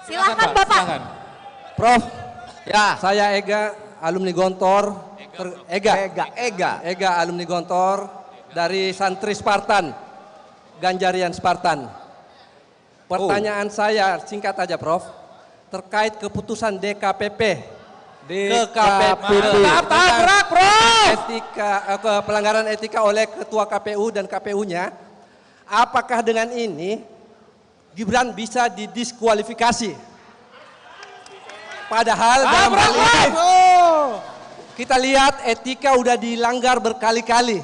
Silakan Bapak. Silakan. Prof, Ya, saya Ega, alumni Gontor. Ega, alumni Gontor dari santri Spartan, Ganjarian Spartan. Pertanyaan saya singkat aja Prof, terkait keputusan DKPP. tabrak Prof. Pelanggaran etika oleh Ketua KPU dan KPU-nya. Apakah dengan ini Gibran bisa didiskualifikasi? Padahal dalam hal ini kita lihat etika udah dilanggar berkali-kali.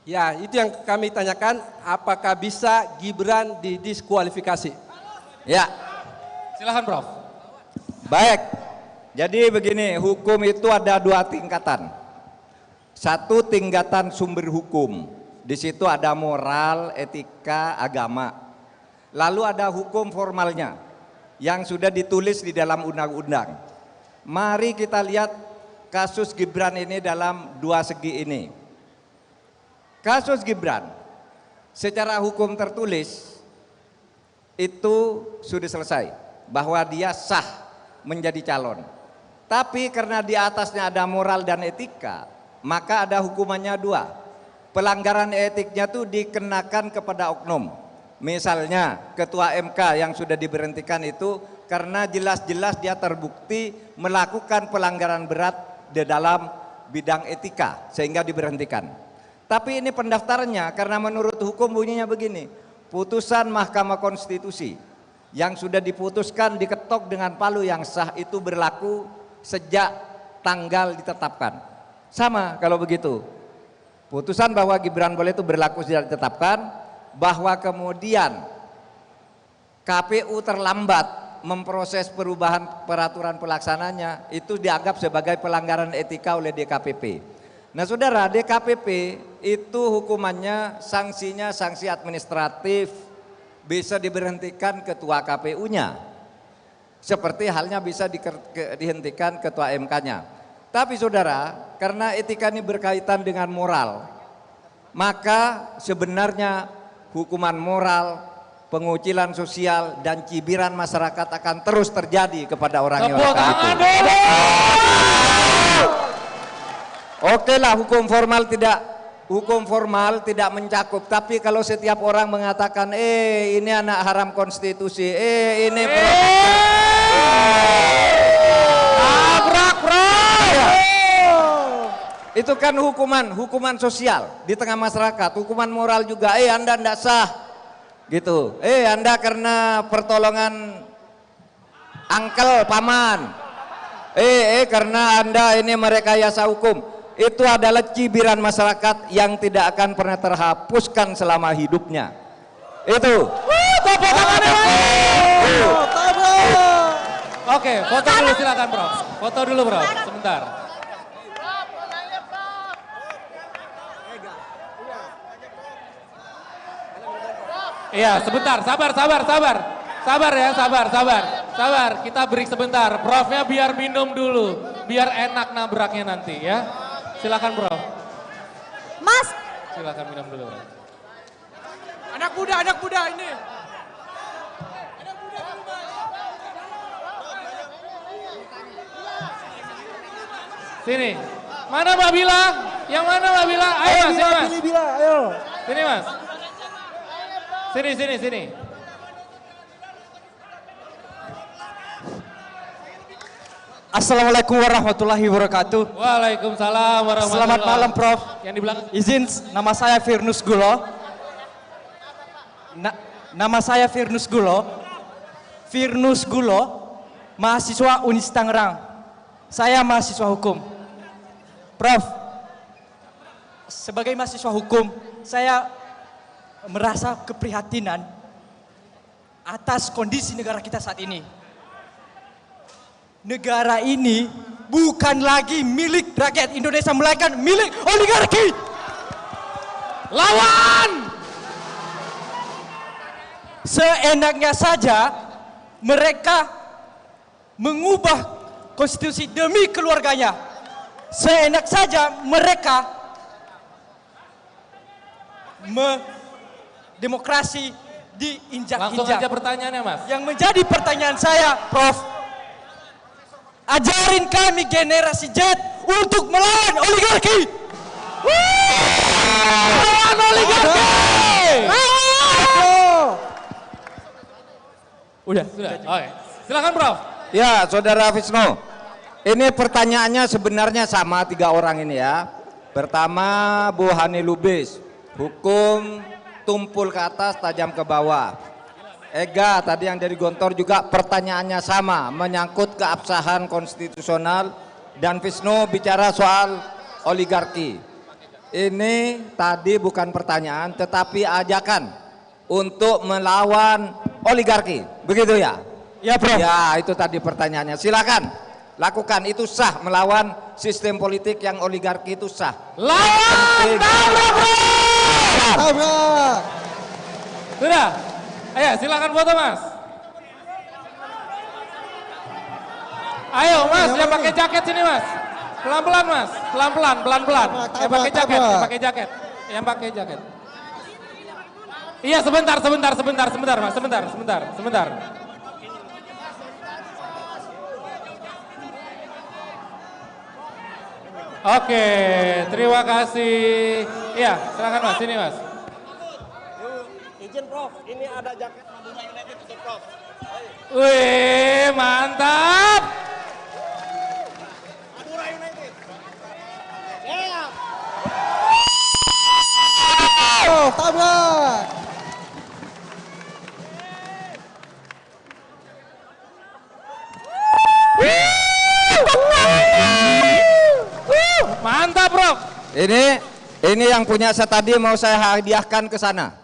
Ya, itu yang kami tanyakan, apakah bisa Gibran didiskualifikasi? Ya, Silakan Prof. baik. Jadi begini, hukum itu ada dua tingkatan. Satu tingkatan sumber hukum. Di situ ada moral, etika, agama. Lalu ada hukum formalnya yang sudah ditulis di dalam undang-undang. Mari kita lihat kasus Gibran ini dalam dua segi ini. Kasus Gibran secara hukum tertulis itu sudah selesai bahwa dia sah menjadi calon. Tapi karena di atasnya ada moral dan etika, maka ada hukumannya dua. Pelanggaran etiknya itu dikenakan kepada oknum. Misalnya ketua MK yang sudah diberhentikan itu karena jelas-jelas dia terbukti melakukan pelanggaran berat di dalam bidang etika sehingga diberhentikan. Tapi ini pendaftarannya karena menurut hukum bunyinya begini, putusan Mahkamah Konstitusi yang sudah diputuskan diketok dengan palu yang sah itu berlaku sejak tanggal ditetapkan. Sama kalau begitu. Putusan bahwa Gibran boleh itu berlaku sejak ditetapkan, bahwa kemudian KPU terlambat memproses perubahan peraturan pelaksananya itu dianggap sebagai pelanggaran etika oleh DKPP. Nah saudara, DKPP itu hukumannya sanksinya sanksi administratif, bisa diberhentikan ketua KPU-nya. Seperti halnya bisa dihentikan ketua MK-nya. Tapi saudara, karena etika ini berkaitan dengan moral, maka sebenarnya hukuman moral, pengucilan sosial dan cibiran masyarakat akan terus terjadi kepada orang yang melakukan itu. Oke lah, hukum formal tidak mencakup, tapi kalau setiap orang mengatakan ini anak haram konstitusi, ini itu kan hukuman sosial di tengah masyarakat, hukuman moral juga. Anda tidak sah, gitu. Anda karena pertolongan angkel paman. Karena Anda ini merekayasa hukum. Itu adalah cibiran masyarakat yang tidak akan pernah terhapuskan selama hidupnya. Itu. Oke, foto dulu silakan Prof. Foto dulu Prof, sebentar. Iya, sebentar, sabar ya, sabar. Kita break sebentar. Profnya biar minum dulu, biar enak nabraknya nanti ya. Silakan Prof. Mas. Silakan minum dulu. Anak muda ini. Sini. Mana Mbak Bila? Yang mana Mbak Bila? Ayo Mas, sini Mas. Bila, ayo. Sini Mas. Sini. Assalamualaikum warahmatullahi wabarakatuh. Waalaikumsalam warahmatullahi wabarakatuh. Selamat malam Prof. Yang di belakang. Izin, nama saya Firnus Gulo. Nama saya Firnus Gulo, mahasiswa Unis Tangerang. Saya mahasiswa hukum. Prof, sebagai mahasiswa hukum, saya merasa keprihatinan atas kondisi negara kita saat ini. Negara ini bukan lagi milik rakyat Indonesia, melainkan milik oligarki. Lawan! Seenaknya saja mereka mengubah konstitusi demi keluarganya. Seenak saja mereka demokrasi Langsung diinjak-injak. aja pertanyaannya Mas. Yang menjadi pertanyaan saya, Prof, ajarin kami generasi Z untuk melawan oligarki. Melawan oligarki! Sudah. Oke. Silakan Prof. Ya, Saudara Visno. Ini pertanyaannya sebenarnya sama 3 orang ini ya. Pertama, Bu Hani Lubis. Hukum tumpul ke atas, tajam ke bawah. Ega tadi yang dari Gontor juga pertanyaannya sama, menyangkut keabsahan konstitusional, dan Visno bicara soal oligarki. Ini tadi bukan pertanyaan tetapi ajakan untuk melawan oligarki. Begitu ya? Ya, Prof. Ya, itu tadi pertanyaannya. Silakan lakukan, itu sah melawan sistem politik yang oligarki, itu sah. Lawan! Tabrak, Prof! Sudah. Ayo silakan foto Mas. Ayo Mas, yang pakai jaket sini Mas. Pelan-pelan Mas, pelan-pelan. Yang pakai jaket, yang pakai jaket. Iya, sebentar Mas, sebentar. Oke, terima kasih. Iya, silakan Mas, sini Mas. Izin Prof, ini ada jaket Madura United untuk Prof. Wih, mantap. Madura United. Ya. Tabrak. Mantap, Prof. Ini yang punya saya tadi mau saya hadiahkan ke sana.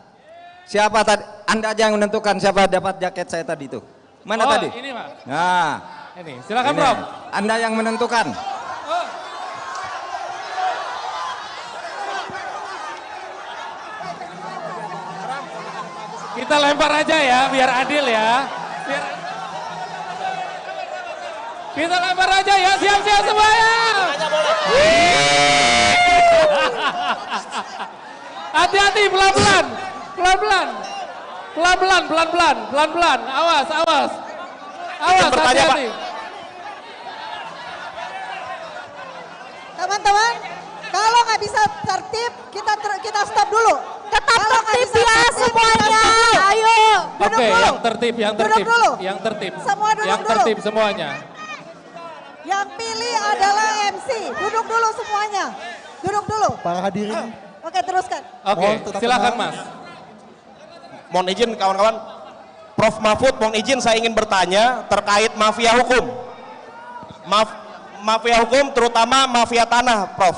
Siapa tadi? Anda aja yang menentukan siapa dapat jaket saya tadi itu. Mana tadi? Ini Mas. Nah, Ini, silakan ini. Prof. Anda yang menentukan. Kita lempar aja ya, biar adil ya. Kita lempar aja ya, siap-siap semuanya. Hati-hati, pelan-pelan. Pelan-pelan. Awas, hati-hati. Teman-teman, kalau nggak bisa tertib, kita stop dulu. Tetap tertib ya semuanya. Ayo. Duduk Oke, dulu. yang Duduk dulu. tertib. Semua duduk Yang dulu. tertib semuanya. Yang pilih adalah MC. Duduk dulu semuanya. Duduk dulu. Para hadirin, Oke, teruskan. Oke, tetap silakan tenang. Mas. Mohon izin kawan-kawan. Prof Mahfud, mohon izin saya ingin bertanya terkait mafia hukum. Mafia hukum terutama mafia tanah, Prof.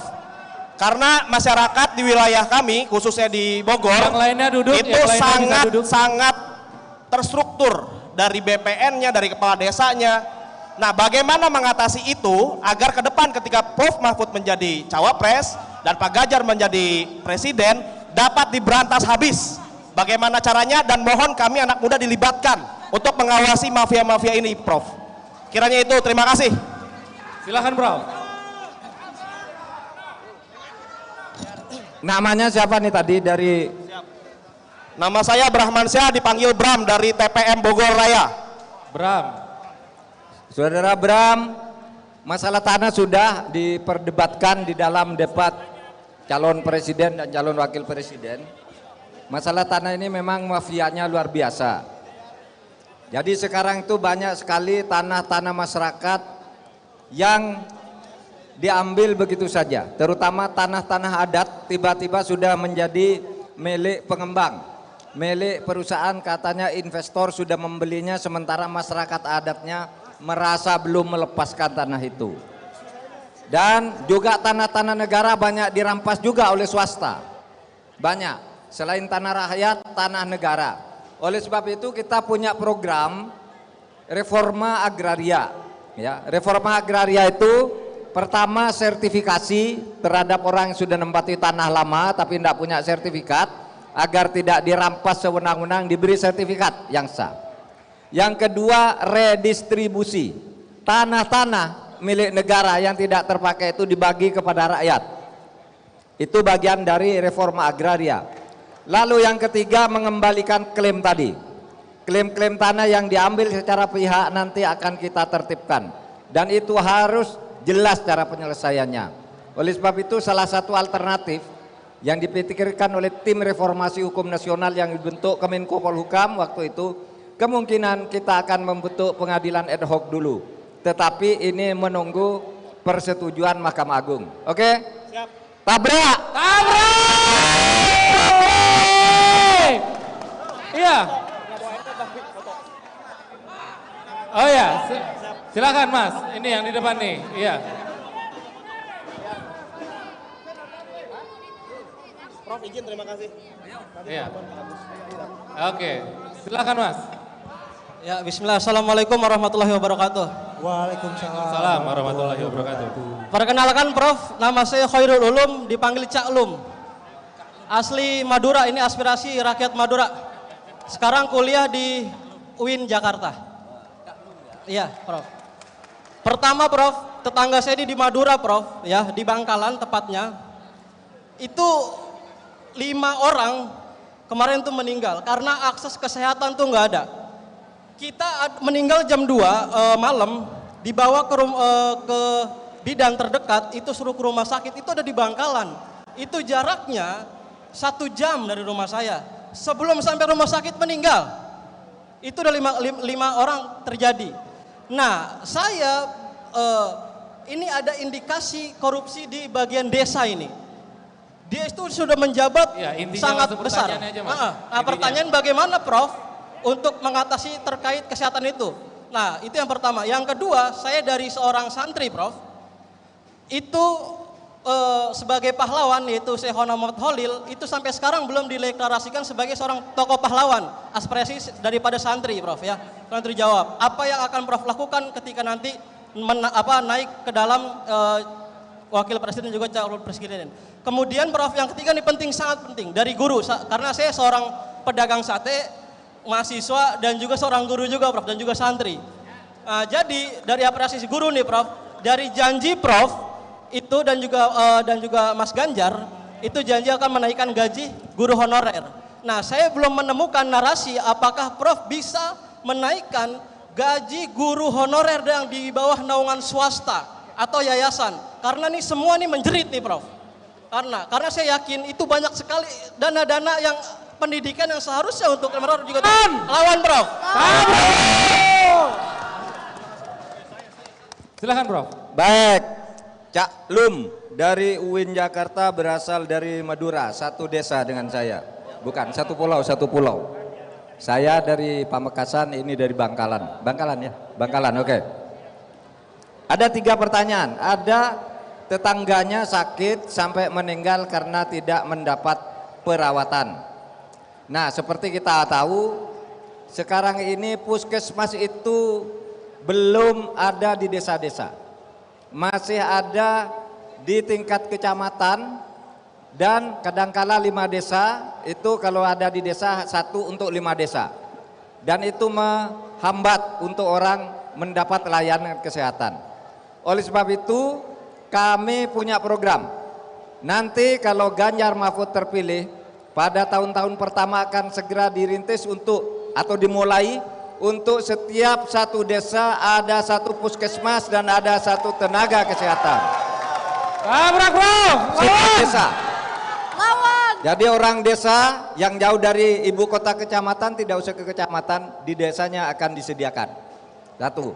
Karena masyarakat di wilayah kami, khususnya di Bogor, Yang lainnya duduk, itu yang lainnya bisa duduk. sangat terstruktur dari BPN-nya, dari kepala desanya. Nah, bagaimana mengatasi itu agar ke depan ketika Prof Mahfud menjadi cawapres dan Pak Ganjar menjadi presiden dapat diberantas habis. Bagaimana caranya, dan mohon kami anak muda dilibatkan untuk mengawasi mafia-mafia ini, Prof. Kiranya itu, terima kasih. Silakan Prof. Namanya siapa nih tadi dari? Nama saya Brahman Syah, dipanggil Bram dari TPM Bogor Raya. Bram. Saudara Bram, masalah tanah sudah diperdebatkan di dalam debat calon presiden dan calon wakil presiden. Masalah tanah ini memang mafianya luar biasa. Jadi sekarang itu banyak sekali tanah-tanah masyarakat yang diambil begitu saja. Terutama tanah-tanah adat tiba-tiba sudah menjadi milik pengembang, milik perusahaan, katanya investor sudah membelinya sementara masyarakat adatnya merasa belum melepaskan tanah itu. Dan juga tanah-tanah negara banyak dirampas juga oleh swasta. Banyak. Selain tanah rakyat, tanah negara. Oleh sebab itu kita punya program reforma agraria. Ya, reforma agraria itu pertama sertifikasi terhadap orang yang sudah menempati tanah lama tapi tidak punya sertifikat, agar tidak dirampas sewenang-wenang, diberi sertifikat yang sah. Yang kedua, redistribusi. Tanah-tanah milik negara yang tidak terpakai itu dibagi kepada rakyat. Itu bagian dari reforma agraria. Lalu yang ketiga, mengembalikan klaim tadi. Klaim-klaim tanah yang diambil secara pihak nanti akan kita tertibkan. Dan itu harus jelas cara penyelesaiannya. Oleh sebab itu salah satu alternatif yang dipikirkan oleh tim reformasi hukum nasional yang dibentuk Kemenko Polhukam waktu itu, kemungkinan kita akan membentuk pengadilan ad hoc dulu. Tetapi ini menunggu persetujuan Mahkamah Agung. Oke? Siap. Tabrak! Iya. Oh ya, silakan Mas. Ini yang di depan nih. Iya. Prof izin, terima kasih. Iya. Oke, silakan Mas. Ya, bismillah. Assalamualaikum warahmatullahi wabarakatuh. Salam warahmatullahi wabarakatuh. Perkenalkan Prof, nama saya Khairul Ulum, dipanggil Cak Lum. Asli Madura, ini aspirasi rakyat Madura. Sekarang kuliah di UIN Jakarta. Iya, Prof. Pertama Prof, tetangga saya ini di Madura Prof, ya di Bangkalan tepatnya. Itu 5 orang kemarin tuh meninggal karena akses kesehatan tuh nggak ada. Kita meninggal jam 2 malam, dibawa ke bidan terdekat, itu suruh ke rumah sakit, itu ada di Bangkalan. Itu jaraknya 1 jam dari rumah saya. Sebelum sampai rumah sakit meninggal. Itu udah 5 orang terjadi. Nah, saya ini ada indikasi korupsi di bagian desa ini. Dia itu sudah menjabat Ya, intinya sangat langsung besar. pertanyaan aja, Mas. Nah, Intinya. pertanyaan bagaimana Prof untuk mengatasi terkait kesehatan itu? Nah, itu yang pertama. Yang kedua, saya dari seorang santri Prof. Itu sebagai pahlawan, yaitu Syekh Muhammad Khalil, itu sampai sekarang belum dideklarasikan sebagai seorang tokoh pahlawan. Aspirasi daripada santri Prof ya. Santri jawab, apa yang akan Prof lakukan ketika nanti naik ke dalam wakil presiden juga calon presiden. Kemudian Prof yang ketiga ini penting, sangat penting, dari guru, karena saya seorang pedagang sate, mahasiswa dan juga seorang guru juga Prof, dan juga santri. Jadi dari apresiasi guru nih Prof, dari janji Prof itu dan juga Mas Ganjar itu janji akan menaikkan gaji guru honorer. Nah, saya belum menemukan narasi apakah Prof bisa menaikkan gaji guru honorer yang di bawah naungan swasta atau yayasan. Karena nih semua nih menjerit nih Prof. Karena saya yakin itu banyak sekali dana-dana yang pendidikan yang seharusnya untuk honorer juga lawan Prof. Silakan Prof. Baik, Cak Lum dari UIN Jakarta berasal dari Madura, satu desa dengan saya. Bukan, satu pulau. Saya dari Pamekasan, ini dari Bangkalan. Bangkalan ya? Bangkalan, oke. Ada 3 pertanyaan. Ada tetangganya sakit sampai meninggal karena tidak mendapat perawatan. Nah, seperti kita tahu, sekarang ini puskesmas itu belum ada di desa-desa. Masih ada di tingkat kecamatan dan kadangkala 5 desa, itu kalau ada di desa 1 untuk 5 desa. Dan itu menghambat untuk orang mendapat layanan kesehatan. Oleh sebab itu kami punya program. Nanti kalau Ganjar Mahfud terpilih, pada tahun-tahun pertama akan segera dirintis atau dimulai untuk setiap 1 desa ada 1 puskesmas dan ada 1 tenaga kesehatan. Tabrak Bro. Setiap desa. Lawan. Jadi orang desa yang jauh dari ibu kota kecamatan tidak usah ke kecamatan, di desanya akan disediakan. 1.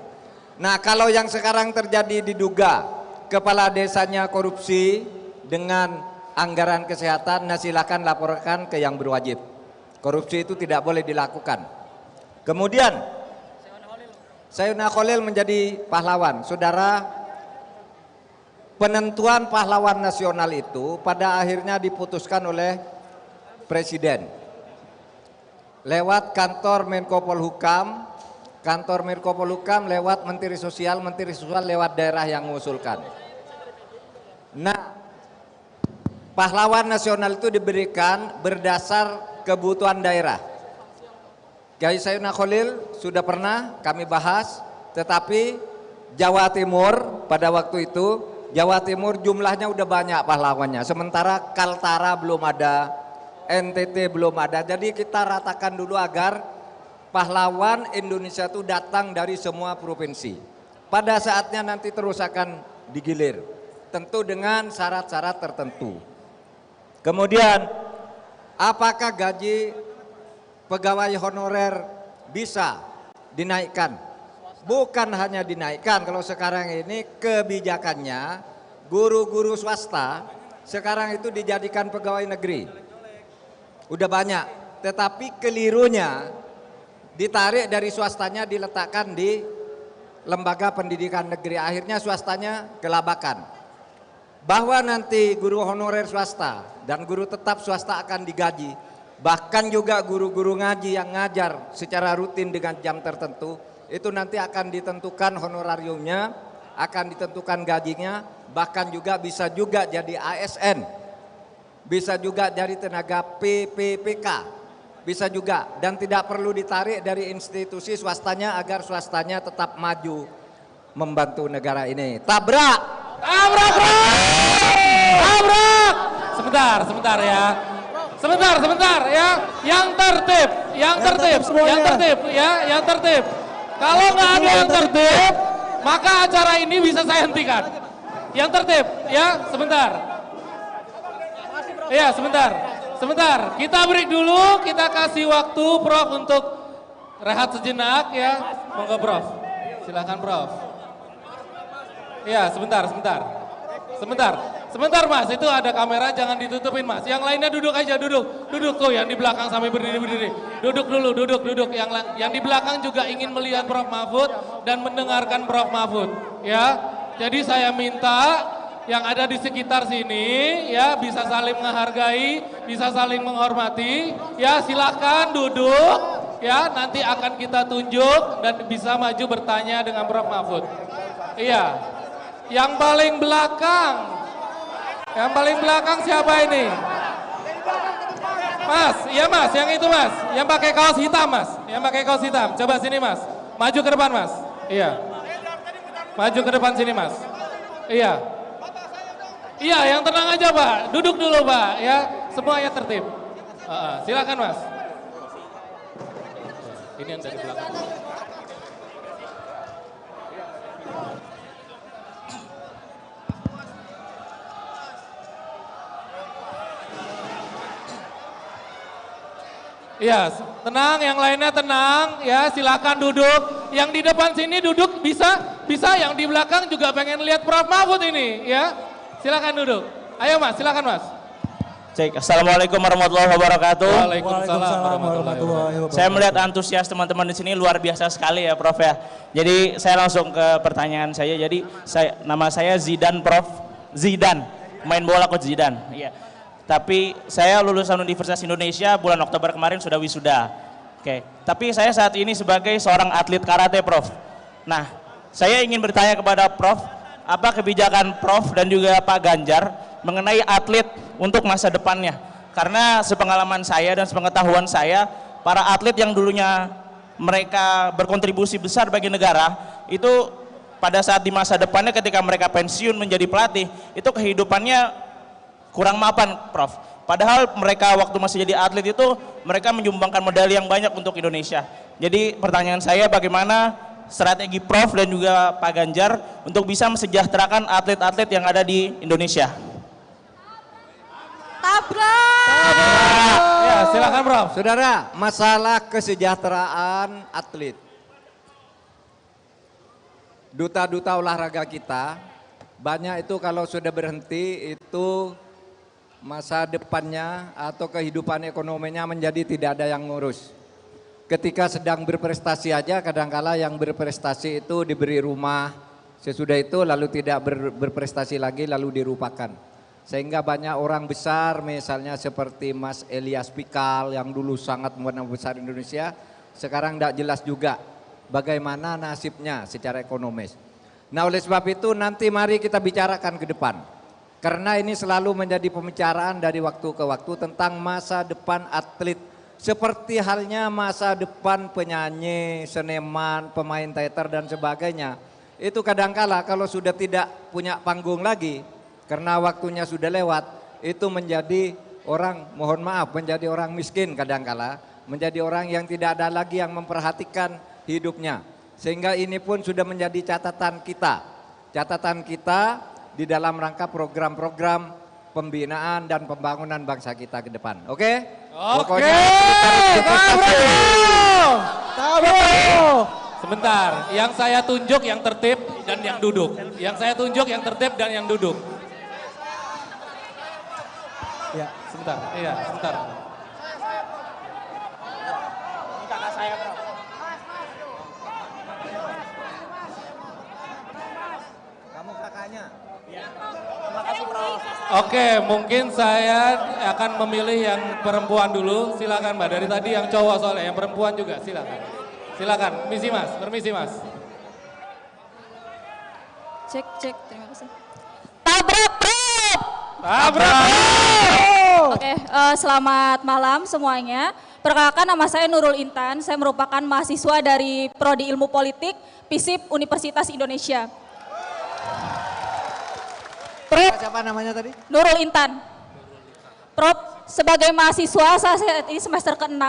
Nah, kalau yang sekarang terjadi diduga kepala desanya korupsi dengan anggaran kesehatan, nah silakan laporkan ke yang berwajib. Korupsi itu tidak boleh dilakukan. Kemudian Sayyidina Khalil menjadi pahlawan. Saudara, penentuan pahlawan nasional itu pada akhirnya diputuskan oleh Presiden lewat kantor Menko Polhukam, kantor Menko Polhukam lewat Menteri Sosial lewat daerah yang mengusulkan. Nah, pahlawan nasional itu diberikan berdasar kebutuhan daerah. Kiai Sayyidina Khalil sudah pernah kami bahas, tetapi Jawa Timur pada waktu itu, Jawa Timur jumlahnya udah banyak pahlawannya. Sementara Kaltara belum ada NTT belum ada. Jadi kita ratakan dulu agar pahlawan Indonesia itu datang dari semua provinsi. Pada saatnya nanti terus akan digilir, tentu dengan syarat-syarat tertentu. Kemudian, apakah gaji pegawai honorer bisa dinaikkan? Bukan hanya dinaikkan, kalau sekarang ini kebijakannya guru-guru swasta sekarang itu dijadikan pegawai negeri. Udah banyak, tetapi kelirunya ditarik dari swastanya diletakkan di lembaga pendidikan negeri. Akhirnya swastanya kelabakan. Bahwa nanti guru honorer swasta dan guru tetap swasta akan digaji. Bahkan juga guru-guru ngaji yang ngajar secara rutin dengan jam tertentu, itu nanti akan ditentukan honorariumnya, akan ditentukan gajinya, bahkan juga bisa juga jadi ASN, bisa juga dari tenaga PPPK, bisa juga, dan tidak perlu ditarik dari institusi swastanya agar swastanya tetap maju membantu negara ini. Tabrak! Tabrak, bro! Tabrak! Sebentar ya. Sebentar ya. Yang tertib ya. Kalau nggak ada yang tertib, maka acara ini bisa saya hentikan. Yang tertib ya, sebentar. Iya, sebentar. Kita break dulu, kita kasih waktu Prof untuk rehat sejenak ya. Monggo Prof. Silakan Prof. Iya, sebentar Mas, itu ada kamera, jangan ditutupin Mas. Yang lainnya duduk aja, duduk tuh yang di belakang sampai berdiri. Duduk dulu. Yang di belakang juga ingin melihat Prof Mahfud dan mendengarkan Prof Mahfud. Ya, jadi saya minta yang ada di sekitar sini ya bisa saling menghargai, bisa saling menghormati. Ya, silakan duduk. Ya, nanti akan kita tunjuk dan bisa maju bertanya dengan Prof Mahfud. Iya. Yang paling belakang siapa ini? Mas, iya Mas, yang itu Mas, yang pakai kaos hitam Mas, coba sini Mas, maju ke depan Mas, iya, maju ke depan sini Mas, iya, yang tenang aja Pak, duduk dulu Pak, ya, semuanya tertib, silakan Mas, ini yang dari belakang. Iya, tenang, yang lainnya tenang, ya silakan duduk. Yang di depan sini duduk bisa, yang di belakang juga pengen lihat Prof Mahfud ini, ya. Silakan duduk. Ayo Mas, silakan Mas. Cek, Assalamualaikum warahmatullahi wabarakatuh. Waalaikumsalam warahmatullahi wabarakatuh. Saya melihat antusias teman-teman di sini luar biasa sekali ya Prof ya. Jadi saya langsung ke pertanyaan saya. Jadi nama saya Zidan Prof. Zidan, main bola coach Zidan. Iya. Tapi saya lulusan Universitas Indonesia bulan Oktober kemarin sudah wisuda. Oke. Tapi saya saat ini sebagai seorang atlet karate Prof. Nah, saya ingin bertanya kepada Prof, apa kebijakan Prof dan juga Pak Ganjar mengenai atlet untuk masa depannya? Karena sepengalaman saya dan sepengetahuan saya, para atlet yang dulunya mereka berkontribusi besar bagi negara, itu pada saat di masa depannya ketika mereka pensiun menjadi pelatih, itu kehidupannya kurang mapan Prof. Padahal mereka waktu masih jadi atlet itu mereka menyumbangkan medali yang banyak untuk Indonesia. Jadi pertanyaan saya, bagaimana strategi Prof dan juga Pak Ganjar untuk bisa mesejahterakan atlet-atlet yang ada di Indonesia? Tabrak! Ya, silakan Prof. Saudara, masalah kesejahteraan atlet. Duta-duta olahraga kita banyak itu kalau sudah berhenti itu masa depannya atau kehidupan ekonominya menjadi tidak ada yang ngurus. Ketika sedang berprestasi aja kadangkala yang berprestasi itu diberi rumah, sesudah itu lalu tidak berprestasi lagi lalu dirupakan. Sehingga banyak orang besar misalnya seperti Mas Elias Pikal yang dulu sangat nama besar Indonesia, sekarang tidak jelas juga bagaimana nasibnya secara ekonomis. Nah oleh sebab itu nanti mari kita bicarakan ke depan. Karena ini selalu menjadi pembicaraan dari waktu ke waktu tentang masa depan atlet. Seperti halnya masa depan penyanyi, seniman, pemain teater dan sebagainya. Itu kadangkala kalau sudah tidak punya panggung lagi, karena waktunya sudah lewat, itu menjadi orang, mohon maaf, menjadi orang miskin kadangkala, menjadi orang yang tidak ada lagi yang memperhatikan hidupnya. Sehingga ini pun sudah menjadi catatan kita. Catatan kita di dalam rangka program-program pembinaan dan pembangunan bangsa kita ke depan. Oke? Pokoknya Sebentar, yang saya tunjuk yang tertib dan yang duduk. Yang saya tunjuk yang tertib dan yang duduk. Ya. Sebentar, iya, sebentar. kamu kakaknya. Oke, mungkin saya akan memilih yang perempuan dulu. Silakan Mbak, dari tadi yang cowok soalnya, yang perempuan juga silakan. Silakan, misi Mas, permisi Mas. Cek, terima kasih. Tabrak, Prof! Tabrak! Oke, selamat malam semuanya. Perkenalkan, nama saya Nurul Intan, saya merupakan mahasiswa dari Prodi Ilmu Politik, FISIP Universitas Indonesia. Prof, Siapa namanya tadi? Nurul Intan. Prof, sebagai mahasiswa saya ini semester ke-6,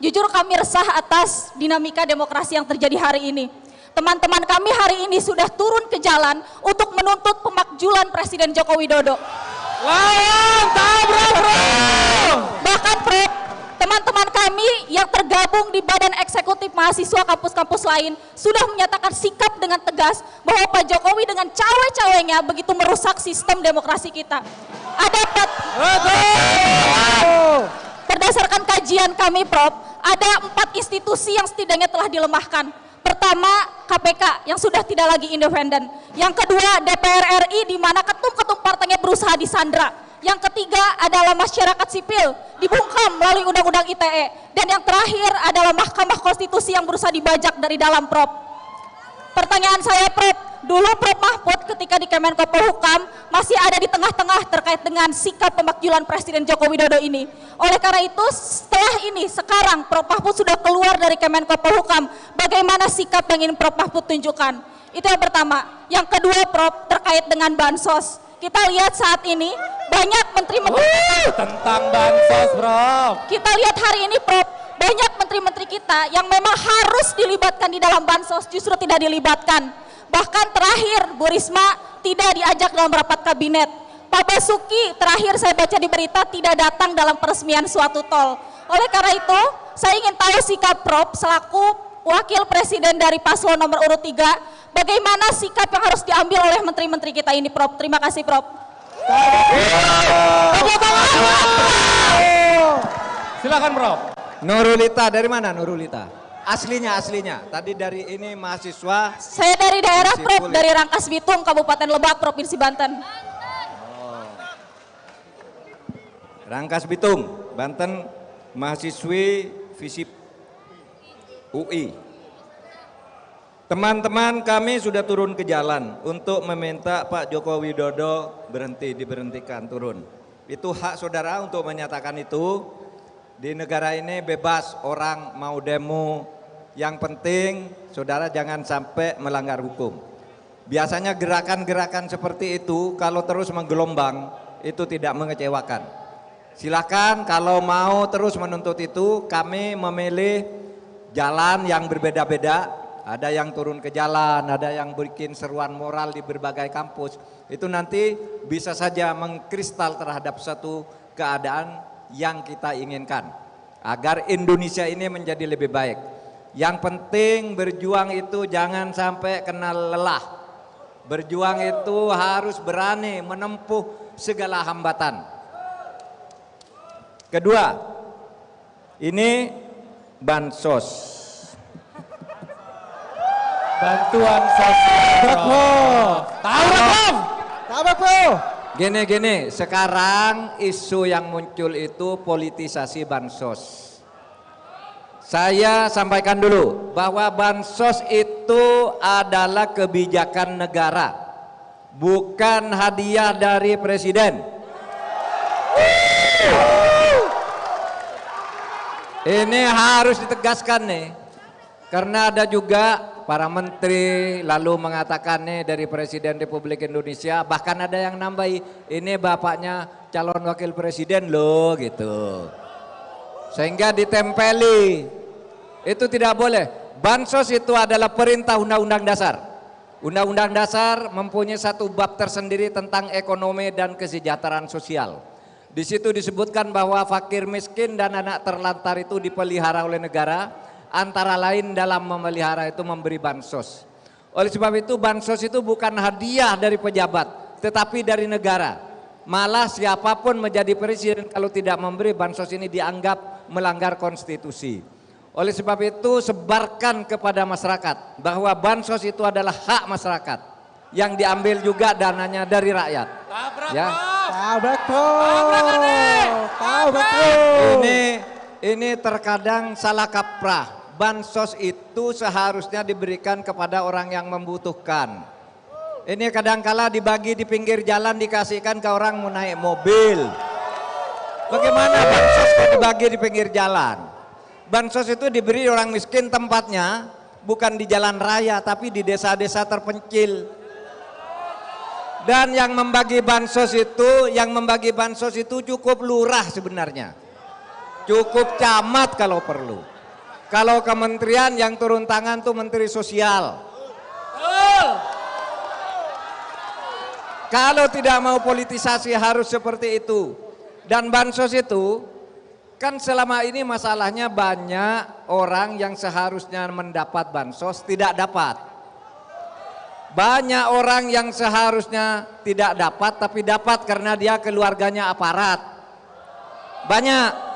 jujur kami resah atas dinamika demokrasi yang terjadi hari ini. Teman-teman kami hari ini sudah turun ke jalan untuk menuntut pemakjulan Presiden Joko Widodo. Lawan tabrak, Bro! Bahkan Prof, teman-teman kami yang tergabung di Badan Eksekutif Mahasiswa kampus-kampus lain sudah menyatakan sikap dengan tegas bahwa Pak Jokowi dengan cawe-cawenya begitu merusak sistem demokrasi kita. Berdasarkan kajian kami Prof, ada 4 institusi yang setidaknya telah dilemahkan. Pertama, KPK yang sudah tidak lagi independen. Yang kedua, DPR RI di mana ketum-ketum partainya berusaha disandra. Yang ketiga adalah masyarakat sipil dibungkam melalui undang-undang ITE. Dan yang terakhir adalah Mahkamah Konstitusi yang berusaha dibajak dari dalam Prof. Pertanyaan saya Prof, dulu Prof Mahfud ketika di Kemenko Polhukam masih ada di tengah-tengah terkait dengan sikap pemakjulan Presiden Joko Widodo ini. Oleh karena itu setelah ini sekarang Prof Mahfud sudah keluar dari Kemenko Polhukam, bagaimana sikap yang ingin Prof Mahfud tunjukkan? Itu yang pertama. Yang kedua Prof, terkait dengan bansos. Kita lihat saat ini banyak menteri-menteri tentang bansos, Prof. Kita lihat hari ini Prof, banyak menteri-menteri kita yang memang harus dilibatkan di dalam bansos justru tidak dilibatkan. Bahkan terakhir Bu Risma tidak diajak dalam rapat kabinet. Pak Basuki terakhir saya baca di berita tidak datang dalam peresmian suatu tol. Oleh karena itu saya ingin tahu sikap Prof selaku wakil presiden dari paslon nomor urut 3, bagaimana sikap yang harus diambil oleh menteri-menteri kita ini Prof. Terima kasih Prof. Silakan Prof. Nurulita, dari mana Nurulita? Aslinya. Tadi dari ini mahasiswa. Saya dari daerah Prof, dari Rangkas Bitung, Kabupaten Lebak, Provinsi Banten. Rangkas Bitung, Banten, mahasiswi FISIP UI. Teman-teman kami sudah turun ke jalan untuk meminta Pak Joko Widodo diberhentikan turun. Itu hak saudara untuk menyatakan itu. Di negara ini bebas orang mau demo. Yang penting saudara jangan sampai melanggar hukum. Biasanya gerakan-gerakan seperti itu kalau terus menggelombang itu tidak mengecewakan. Silakan kalau mau terus menuntut itu, kami memilih jalan yang berbeda-beda. Ada yang turun ke jalan, ada yang bikin seruan moral di berbagai kampus. Itu nanti bisa saja mengkristal terhadap satu keadaan yang kita inginkan. Agar Indonesia ini menjadi lebih baik. Yang penting berjuang itu jangan sampai kenal lelah. Berjuang itu harus berani menempuh segala hambatan. Kedua, ini bansos. Bantuan sosial. Gini, sekarang isu yang muncul itu politisasi bansos. Saya sampaikan dulu bahwa bansos itu adalah kebijakan negara, bukan hadiah dari presiden. Ini harus ditegaskan nih, karena ada juga para menteri lalu mengatakan nih dari Presiden Republik Indonesia, bahkan ada yang nambahi, ini bapaknya calon wakil presiden loh gitu. Sehingga ditempeli. Itu tidak boleh. Bansos itu adalah perintah Undang-Undang Dasar. Undang-Undang Dasar mempunyai satu bab tersendiri tentang ekonomi dan kesejahteraan sosial. Di situ disebutkan bahwa fakir miskin dan anak terlantar itu dipelihara oleh negara, antara lain dalam memelihara itu memberi bansos. Oleh sebab itu bansos itu bukan hadiah dari pejabat, tetapi dari negara. Malah siapapun menjadi presiden kalau tidak memberi bansos ini dianggap melanggar konstitusi. Oleh sebab itu sebarkan kepada masyarakat bahwa bansos itu adalah hak masyarakat yang diambil juga dananya dari rakyat. Ya. Ini terkadang salah kaprah. Bansos itu seharusnya diberikan kepada orang yang membutuhkan. Ini kadangkala dibagi di pinggir jalan dikasihkan ke orang mau naik mobil. Bagaimana bansos kok dibagi di pinggir jalan? Bansos itu diberi orang miskin tempatnya bukan di jalan raya tapi di desa-desa terpencil. Dan yang membagi bansos itu cukup lurah sebenarnya. Cukup camat kalau perlu. Kalau kementerian yang turun tangan tuh Menteri Sosial. Kalau tidak mau politisasi harus seperti itu. Dan bansos itu kan selama ini masalahnya banyak orang yang seharusnya mendapat bansos tidak dapat. Banyak orang yang seharusnya tidak dapat tapi dapat karena dia keluarganya aparat. Banyak.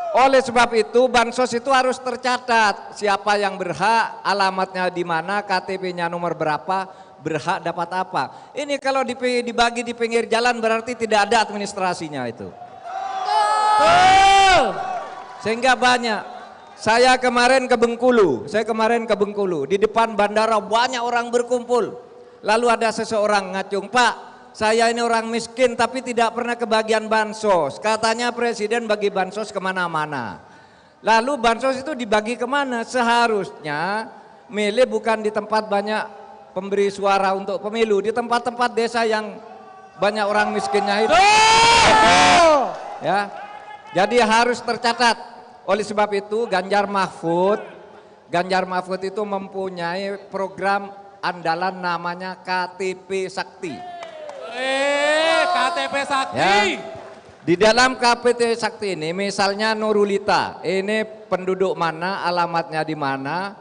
Oleh sebab itu bansos itu harus tercatat siapa yang berhak, alamatnya di mana, KTP-nya nomor berapa, berhak dapat apa. Ini kalau dibagi di pinggir jalan berarti tidak ada administrasinya itu. Sehingga banyak. Saya kemarin ke Bengkulu, di depan bandara banyak orang berkumpul. Lalu ada seseorang ngacung, "Pak, saya ini orang miskin tapi tidak pernah kebagian bansos. Katanya presiden bagi bansos kemana-mana." Lalu bansos itu dibagi kemana? Seharusnya milih bukan di tempat banyak pemberi suara untuk pemilu, di tempat-tempat desa yang banyak orang miskinnya itu. Ya. Jadi harus tercatat. Oleh sebab itu Ganjar Mahfud itu mempunyai program andalan namanya KTP Sakti. KTP Sakti. Ya. Di dalam KTP Sakti ini misalnya Nurulita, ini penduduk mana, alamatnya di mana,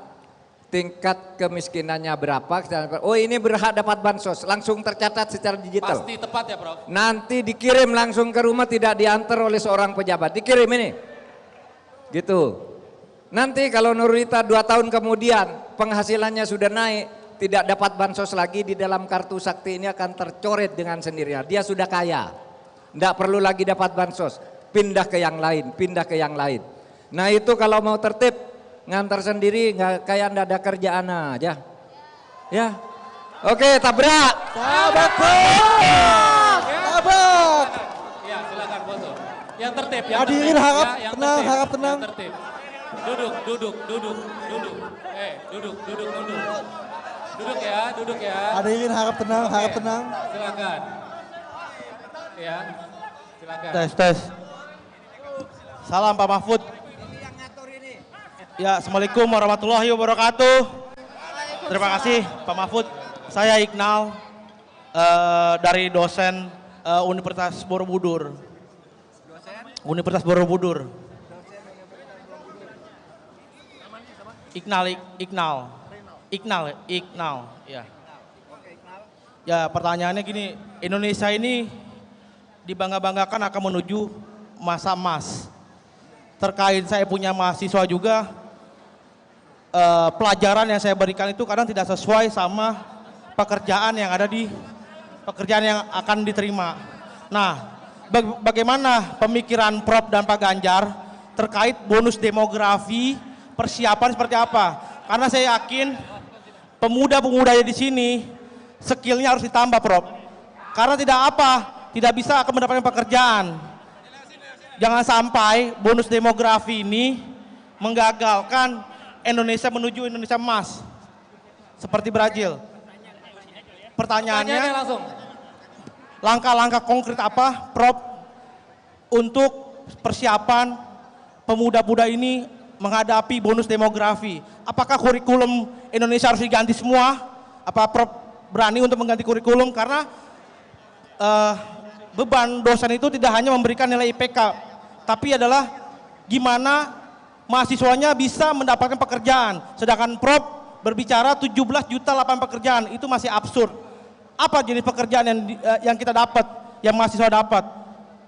tingkat kemiskinannya berapa, oh ini berhak dapat bansos, langsung tercatat secara digital. Pasti tepat ya Prof. Nanti dikirim langsung ke rumah, tidak diantar oleh seorang pejabat, dikirim ini. Gitu. Nanti kalau Nurulita 2 tahun kemudian penghasilannya sudah naik, tidak dapat bansos lagi, di dalam kartu Sakti ini akan tercoret dengan sendirinya. Dia sudah kaya, tidak perlu lagi dapat bansos, pindah ke yang lain. Nah itu kalau mau tertib, ngantar sendiri nggak kayak ndak ada kerjaan aja. Ya. Oke, tabrak. Tabrak. Ya, silakan foto. Yang tertib, yang Hadirin tertib. harap Yang tenang, tertib, harap tenang. Yang tertib. Duduk. Duduk ya. Hadirin harap tenang, harap tenang. Silakan. Ya. Silakan. Tes. Salam Pak Mahfud. Ya, Assalamualaikum warahmatullahi wabarakatuh. Terima kasih Pak Mahfud. Saya Iqnal dari dosen Universitas Borobudur. Iqnal. Ya. Ya, pertanyaannya gini, Indonesia ini dibangga-banggakan akan menuju masa emas. Terkait saya punya mahasiswa juga, pelajaran yang saya berikan itu kadang tidak sesuai sama pekerjaan yang akan diterima. Nah, bagaimana pemikiran Prof dan Pak Ganjar terkait bonus demografi, persiapan seperti apa? Karena saya yakin pemuda-pemuda di sini skillnya harus ditambah, Prof. Karena tidak bisa akan mendapatkan pekerjaan. Jangan sampai bonus demografi ini menggagalkan Indonesia menuju Indonesia emas seperti Brazil. Pertanyaannya langsung. langkah-langkah konkret apa Prof untuk persiapan pemuda-pemuda ini menghadapi bonus demografi? Apakah kurikulum Indonesia harus diganti semua? Apa Prof berani untuk mengganti kurikulum? Karena beban dosen itu tidak hanya memberikan nilai IPK, tapi adalah gimana mahasiswanya bisa mendapatkan pekerjaan. Sedangkan Prof berbicara 17 juta lapangan pekerjaan, itu masih absurd. Apa jenis pekerjaan yang kita dapat, yang mahasiswa dapat?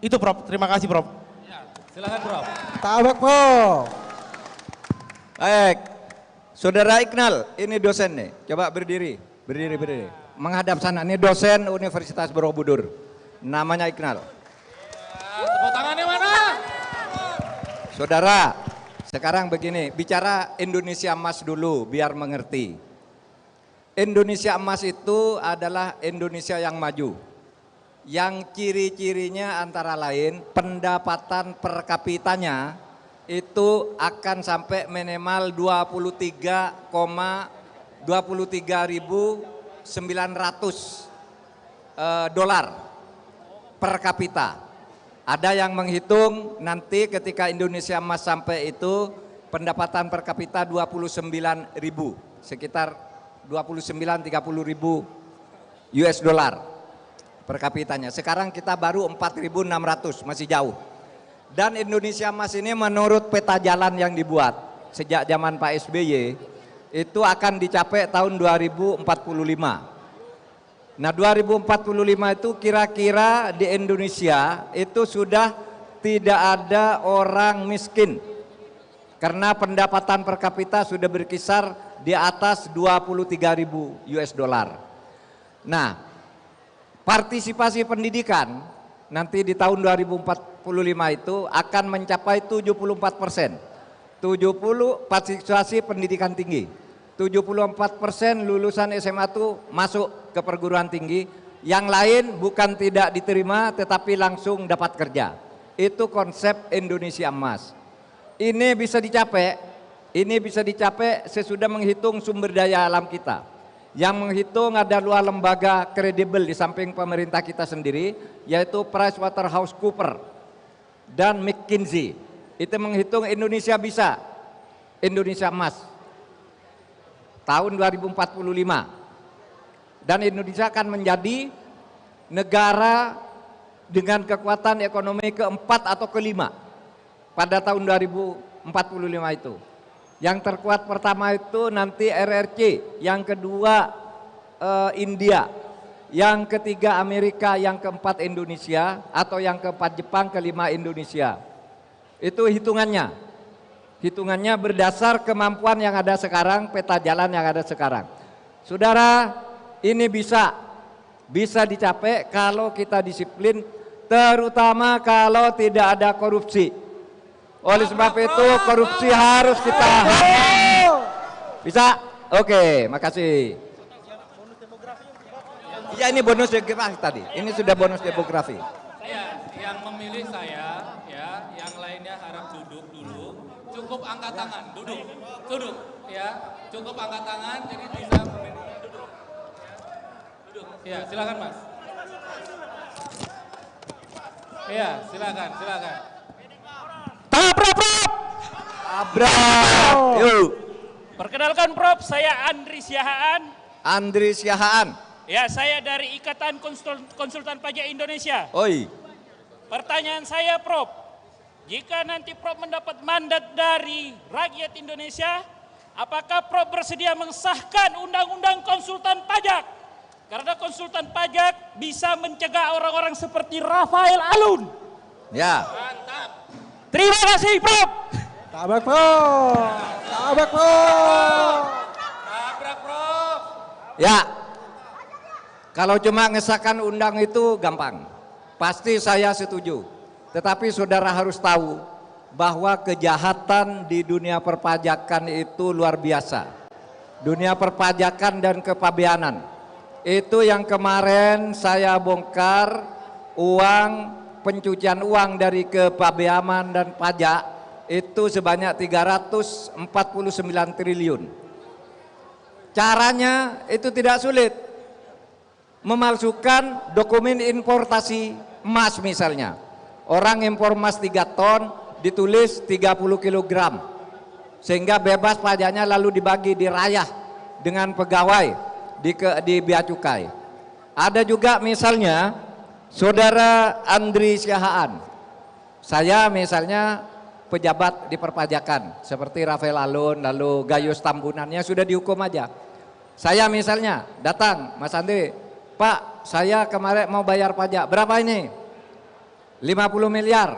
Itu Prof. Terima kasih Prof. Ya, silakan Prof. Tabak Prof. Baik, Saudara Iqnal, ini dosen nih. Coba berdiri. Menghadap sana, ini dosen Universitas Borobudur. Namanya Iqnal. Tepuk tangannya mana? Saudara, sekarang begini, bicara Indonesia Emas dulu biar mengerti. Indonesia Emas itu adalah Indonesia yang maju. Yang ciri-cirinya antara lain pendapatan per kapitanya itu akan sampai minimal 23.900 dolar per kapita. Ada yang menghitung nanti ketika Indonesia Emas sampai itu pendapatan per kapita 29.000, sekitar 29-30.000 US dollar per kapitanya. Sekarang kita baru 4.600, masih jauh. Dan Indonesia Emas ini menurut peta jalan yang dibuat sejak zaman Pak SBY itu akan dicapai tahun 2045. Nah 2045 itu kira-kira di Indonesia itu sudah tidak ada orang miskin. Karena pendapatan per kapita sudah berkisar di atas 23.000 US dollar. Nah partisipasi pendidikan nanti di tahun 2045 itu akan mencapai 74%. 70 partisipasi pendidikan tinggi. 74% lulusan SMA itu masuk ke perguruan tinggi, yang lain bukan tidak diterima tetapi langsung dapat kerja. Itu konsep Indonesia Emas. Ini bisa dicapai sesudah menghitung sumber daya alam kita. Yang menghitung ada dua lembaga kredibel di samping pemerintah kita sendiri, yaitu PricewaterhouseCoopers dan McKinsey. Itu menghitung Indonesia bisa, Indonesia Emas tahun 2045, dan Indonesia akan menjadi negara dengan kekuatan ekonomi keempat atau kelima pada tahun 2045 itu. Yang terkuat pertama itu nanti RRC, yang kedua India, yang ketiga Amerika, yang keempat Indonesia, atau yang keempat Jepang, kelima Indonesia. Itu hitungannya. Hitungannya berdasar kemampuan yang ada sekarang, peta jalan yang ada sekarang. Saudara, ini bisa dicapai kalau kita disiplin, terutama kalau tidak ada korupsi. Oleh sebab itu korupsi harus kita bisa. Oke, makasih. Ya ini bonus demografi tadi. Ini sudah bonus demografi. Ya, yang memilih saya, ya, yang lainnya harap duduk dulu. Cukup angkat tangan, duduk, ya, cukup angkat tangan, jadi bisa duduk. Ya, silakan Mas. Ya, silakan. Abra. Yuk. Perkenalkan Prof, saya Andri Siahaan. Ya, saya dari Ikatan Konsultan Pajak Indonesia. Oi. Pertanyaan saya Prof, jika nanti Prof mendapat mandat dari rakyat Indonesia, apakah Prof bersedia mengesahkan undang-undang konsultan pajak? Karena konsultan pajak bisa mencegah orang-orang seperti Rafael Alun. Ya. Mantap. Terima kasih Prof. Tabak Prof. Tabrak Prof. Ya. Kalau cuma ngesahkan undang itu gampang. Pasti saya setuju. Tetapi saudara harus tahu bahwa kejahatan di dunia perpajakan itu luar biasa. Dunia perpajakan dan kepabeanan. Itu yang kemarin saya bongkar, uang pencucian uang dari kepabeanan dan pajak itu sebanyak 349 triliun. Caranya itu tidak sulit. Memalsukan dokumen importasi emas misalnya. Orang impor emas 3 ton ditulis 30 kilogram. Sehingga bebas pajaknya lalu dibagi dirayah dengan pegawai di bea cukai. Ada juga misalnya Saudara Andri Siahaan. Saya misalnya pejabat di perpajakan seperti Rafael Alun lalu Gayus Tambunannya sudah dihukum aja. Saya misalnya datang, Mas Andri, Pak, saya kemarin mau bayar pajak, berapa ini? 50 miliar.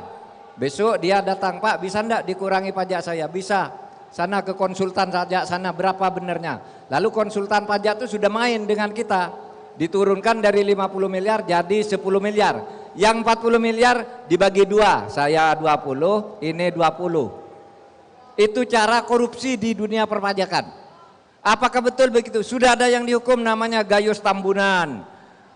Besok dia datang, Pak, bisa enggak dikurangi pajak saya? Bisa. Sana ke konsultan pajak sana, berapa benernya? Lalu konsultan pajak itu sudah main dengan kita. Diturunkan dari 50 miliar jadi 10 miliar. Yang 40 miliar dibagi 2, saya 20, ini 20. Itu cara korupsi di dunia perpajakan. Apakah betul begitu? Sudah ada yang dihukum namanya Gayus Tambunan,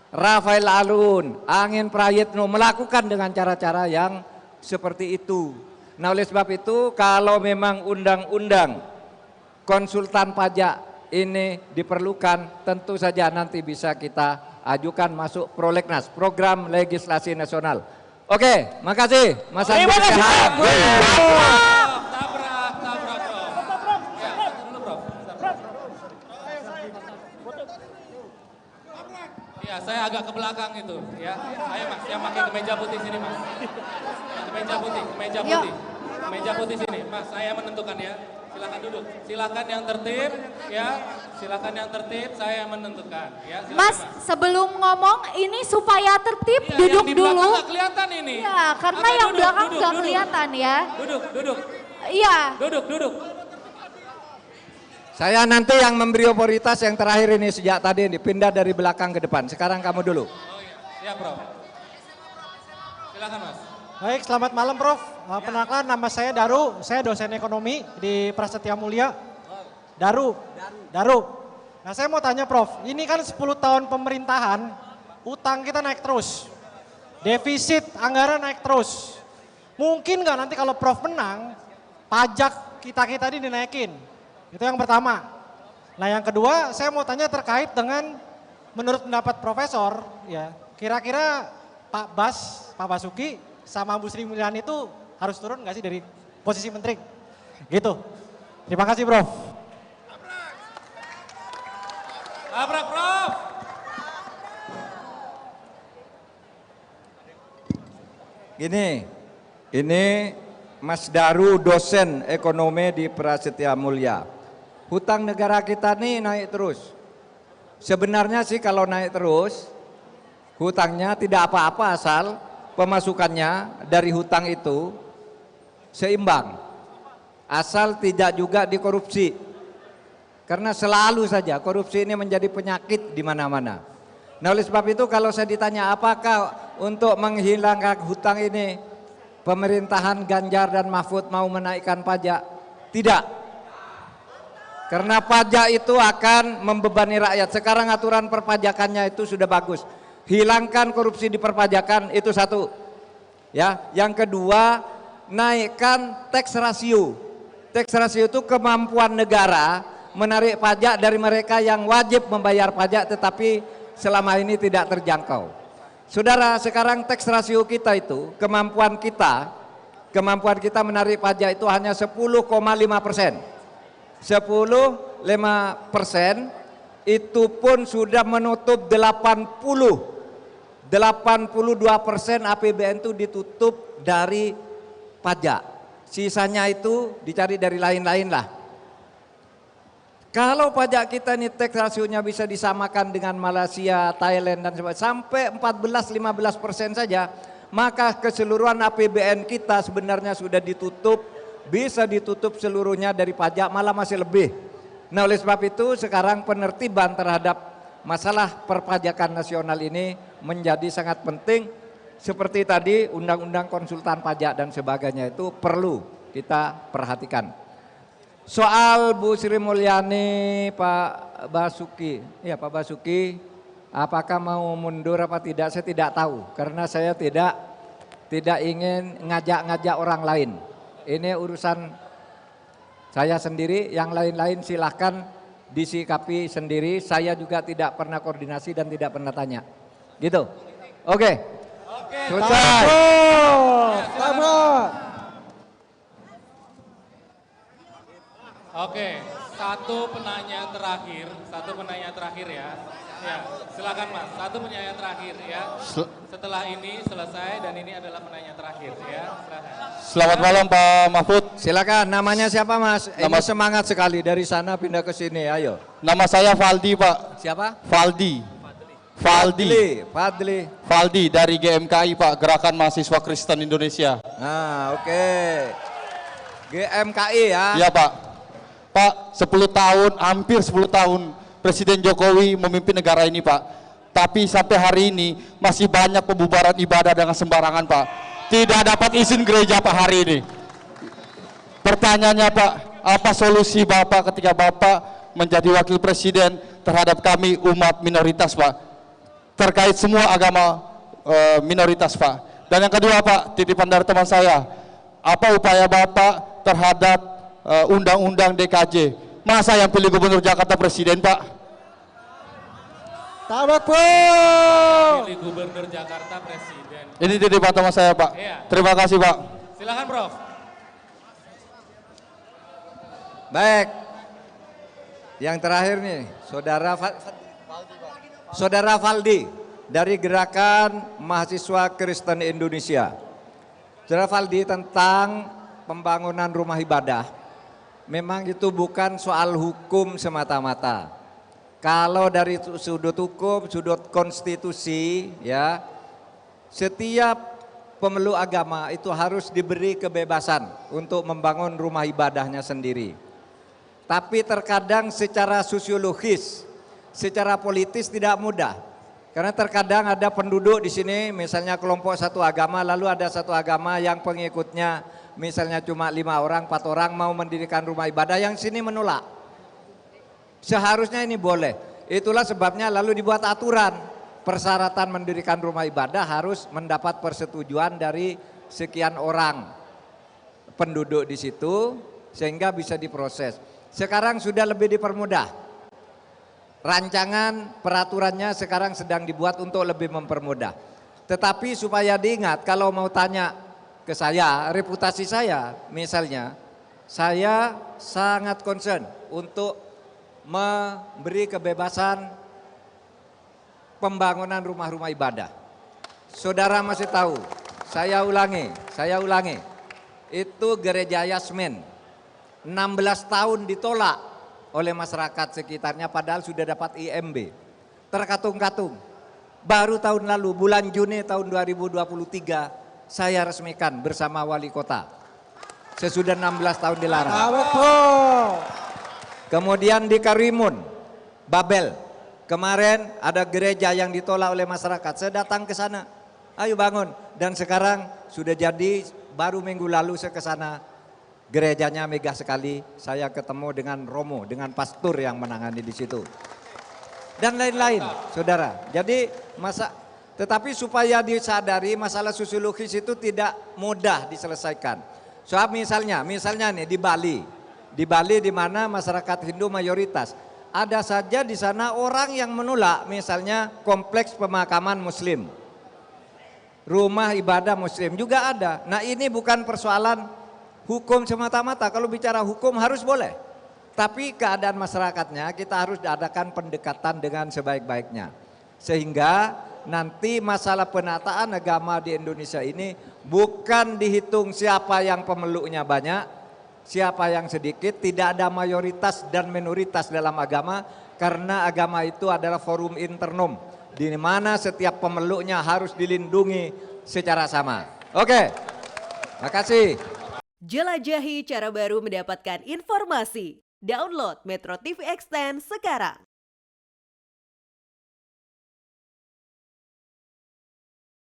Rafael Alun, Angin Prayitno melakukan dengan cara-cara yang seperti itu. Nah oleh sebab itu kalau memang undang-undang konsultan pajak ini diperlukan, tentu saja nanti bisa kita ajukan masuk prolegnas, program legislasi nasional. Oke, makasih Mas Andri Siahaan. Ya, saya agak ke belakang itu, ya. Ayo Mas, yang pakai kemeja putih sini Mas. Kemeja putih, kemeja putih sini. Mas, saya menentukan ya. Silakan duduk. Silakan yang tertib, ya. Silakan yang tertib, saya menentukan. Ya, silakan, Mas, sebelum ngomong ini supaya tertib ya, duduk yang di dulu. belakang nggak kelihatan ini. Iya, karena Oke, yang duduk, belakang duduk, nggak duduk. kelihatan ya. Duduk. Iya. Duduk. Saya nanti yang memberi otoritas yang terakhir ini sejak tadi dipindah dari belakang ke depan. Sekarang kamu dulu. Oh iya, siap Prof. Silakan Mas. Baik, selamat malam Prof. Perkenalkan nama saya Daru, saya dosen ekonomi di Prasetya Mulia. Daru. Nah saya mau tanya Prof, ini kan 10 tahun pemerintahan, utang kita naik terus. Defisit anggaran naik terus. Mungkin nggak nanti kalau Prof menang, pajak kita ini dinaikin? Itu yang pertama. Nah yang kedua saya mau tanya terkait dengan menurut pendapat Profesor, ya kira-kira Pak Basuki sama Bu Sri Mulyani itu harus turun nggak sih dari posisi menteri? Gitu. Terima kasih Prof. Abrak Prof. Ini Mas Daru dosen ekonomi di Prasetya Mulia. Hutang negara kita nih naik terus. Sebenarnya sih kalau naik terus, hutangnya tidak apa-apa asal pemasukannya dari hutang itu seimbang. Asal tidak juga dikorupsi. Karena selalu saja korupsi ini menjadi penyakit di mana-mana. Nah oleh sebab itu kalau saya ditanya apakah untuk menghilangkan hutang ini pemerintahan Ganjar dan Mahfud mau menaikkan pajak? Tidak. Karena pajak itu akan membebani rakyat. Sekarang aturan perpajakannya itu sudah bagus. Hilangkan korupsi di perpajakan, itu satu. Ya, yang kedua, naikkan tax ratio. Tax ratio itu kemampuan negara menarik pajak dari mereka yang wajib membayar pajak tetapi selama ini tidak terjangkau. Saudara, sekarang tax ratio kita itu, kemampuan kita menarik pajak itu hanya 10,5%. 10,5% itu pun sudah menutup 82% APBN itu ditutup dari pajak. Sisanya itu dicari dari lain-lain lah. Kalau pajak kita ini tax ratio-nya bisa disamakan dengan Malaysia, Thailand dan sebagainya sampai 14-15% saja, maka keseluruhan APBN kita sebenarnya sudah ditutup. Bisa ditutup seluruhnya dari pajak, malah masih lebih. Nah oleh sebab itu sekarang penertiban terhadap masalah perpajakan nasional ini menjadi sangat penting. Seperti tadi undang-undang konsultan pajak dan sebagainya itu perlu kita perhatikan. Soal Bu Sri Mulyani, Pak Basuki, ya Pak Basuki, apakah mau mundur apa tidak saya tidak tahu. Karena saya tidak ingin ngajak-ngajak orang lain. Ini urusan saya sendiri, yang lain-lain silahkan disikapi sendiri. Saya juga tidak pernah koordinasi dan tidak pernah tanya. Gitu. Oke. Selesai. Oke, satu penanya terakhir ya. Ya, silakan Mas. Satu penanya terakhir ya. Setelah ini selesai dan ini adalah penanya terakhir ya. Silakan. Selamat malam Pak Mahfud. Silakan, namanya siapa Mas? Ini semangat sekali dari sana pindah ke sini, ayo. Nama saya Valdi Pak. Siapa? Valdi dari GMKI Pak, Gerakan Mahasiswa Kristen Indonesia. Nah, oke. GMKI ya. Iya Pak. Pak, 10 tahun, hampir 10 tahun Presiden Jokowi memimpin negara ini Pak. Tapi sampai hari ini masih banyak pembubaran ibadah dengan sembarangan Pak. Tidak dapat izin gereja Pak hari ini. Pertanyaannya Pak, apa solusi Bapak ketika Bapak menjadi wakil presiden terhadap kami umat minoritas Pak? Terkait semua agama minoritas Pak. Dan yang kedua Pak, titipan dari teman saya, apa upaya Bapak terhadap undang-undang DKJ? Masa yang pilih gubernur Jakarta presiden Pak? Pilih gubernur Jakarta presiden. Ini titipan teman saya Pak. Iya. Terima kasih Pak. Silakan Prof. Baik. Yang terakhir nih, Saudara Valdi dari Gerakan Mahasiswa Kristen Indonesia. Saudara Valdi, tentang pembangunan rumah ibadah, memang itu bukan soal hukum semata-mata. Kalau dari sudut hukum, sudut konstitusi, ya, setiap pemeluk agama itu harus diberi kebebasan untuk membangun rumah ibadahnya sendiri. Tapi terkadang secara sosiologis, secara politis tidak mudah. Karena terkadang ada penduduk di sini, misalnya kelompok satu agama, lalu ada satu agama yang pengikutnya misalnya cuma 5 orang, 4 orang mau mendirikan rumah ibadah, yang sini menolak. Seharusnya ini boleh. Itulah sebabnya lalu dibuat aturan. Persyaratan mendirikan rumah ibadah harus mendapat persetujuan dari sekian orang penduduk di situ sehingga bisa diproses. Sekarang sudah lebih dipermudah. Rancangan peraturannya sekarang sedang dibuat untuk lebih mempermudah. Tetapi supaya diingat, kalau mau tanya ke saya, reputasi saya misalnya, saya sangat concern untuk memberi kebebasan pembangunan rumah-rumah ibadah. Saudara masih tahu, saya ulangi, itu gereja Yasmin 16 tahun ditolak oleh masyarakat sekitarnya padahal sudah dapat IMB. Terkatung-katung. Baru tahun lalu bulan Juni tahun 2023 saya resmikan bersama wali kota. Sesudah 16 tahun dilarang. Kemudian di Karimun, Babel. Kemarin ada gereja yang ditolak oleh masyarakat. Saya datang ke sana. Ayo bangun. Dan sekarang sudah jadi, baru minggu lalu saya ke sana. Gerejanya megah sekali. Saya ketemu dengan Romo, dengan pastor yang menangani di situ. Dan lain-lain, saudara. Jadi tetapi supaya disadari masalah sosiologis itu tidak mudah diselesaikan. Soal misalnya nih di Bali di mana masyarakat Hindu mayoritas, ada saja di sana orang yang menolak misalnya kompleks pemakaman Muslim, rumah ibadah Muslim juga ada. Nah ini bukan persoalan hukum semata-mata. Kalau bicara hukum harus boleh, tapi keadaan masyarakatnya kita harus adakan pendekatan dengan sebaik-baiknya sehingga nanti masalah penataan agama di Indonesia ini bukan dihitung siapa yang pemeluknya banyak, siapa yang sedikit. Tidak ada mayoritas dan minoritas dalam agama, karena agama itu adalah forum internum di mana setiap pemeluknya harus dilindungi secara sama. Oke, makasih. Jelajahi cara baru mendapatkan informasi. Download Metro TV Extend sekarang.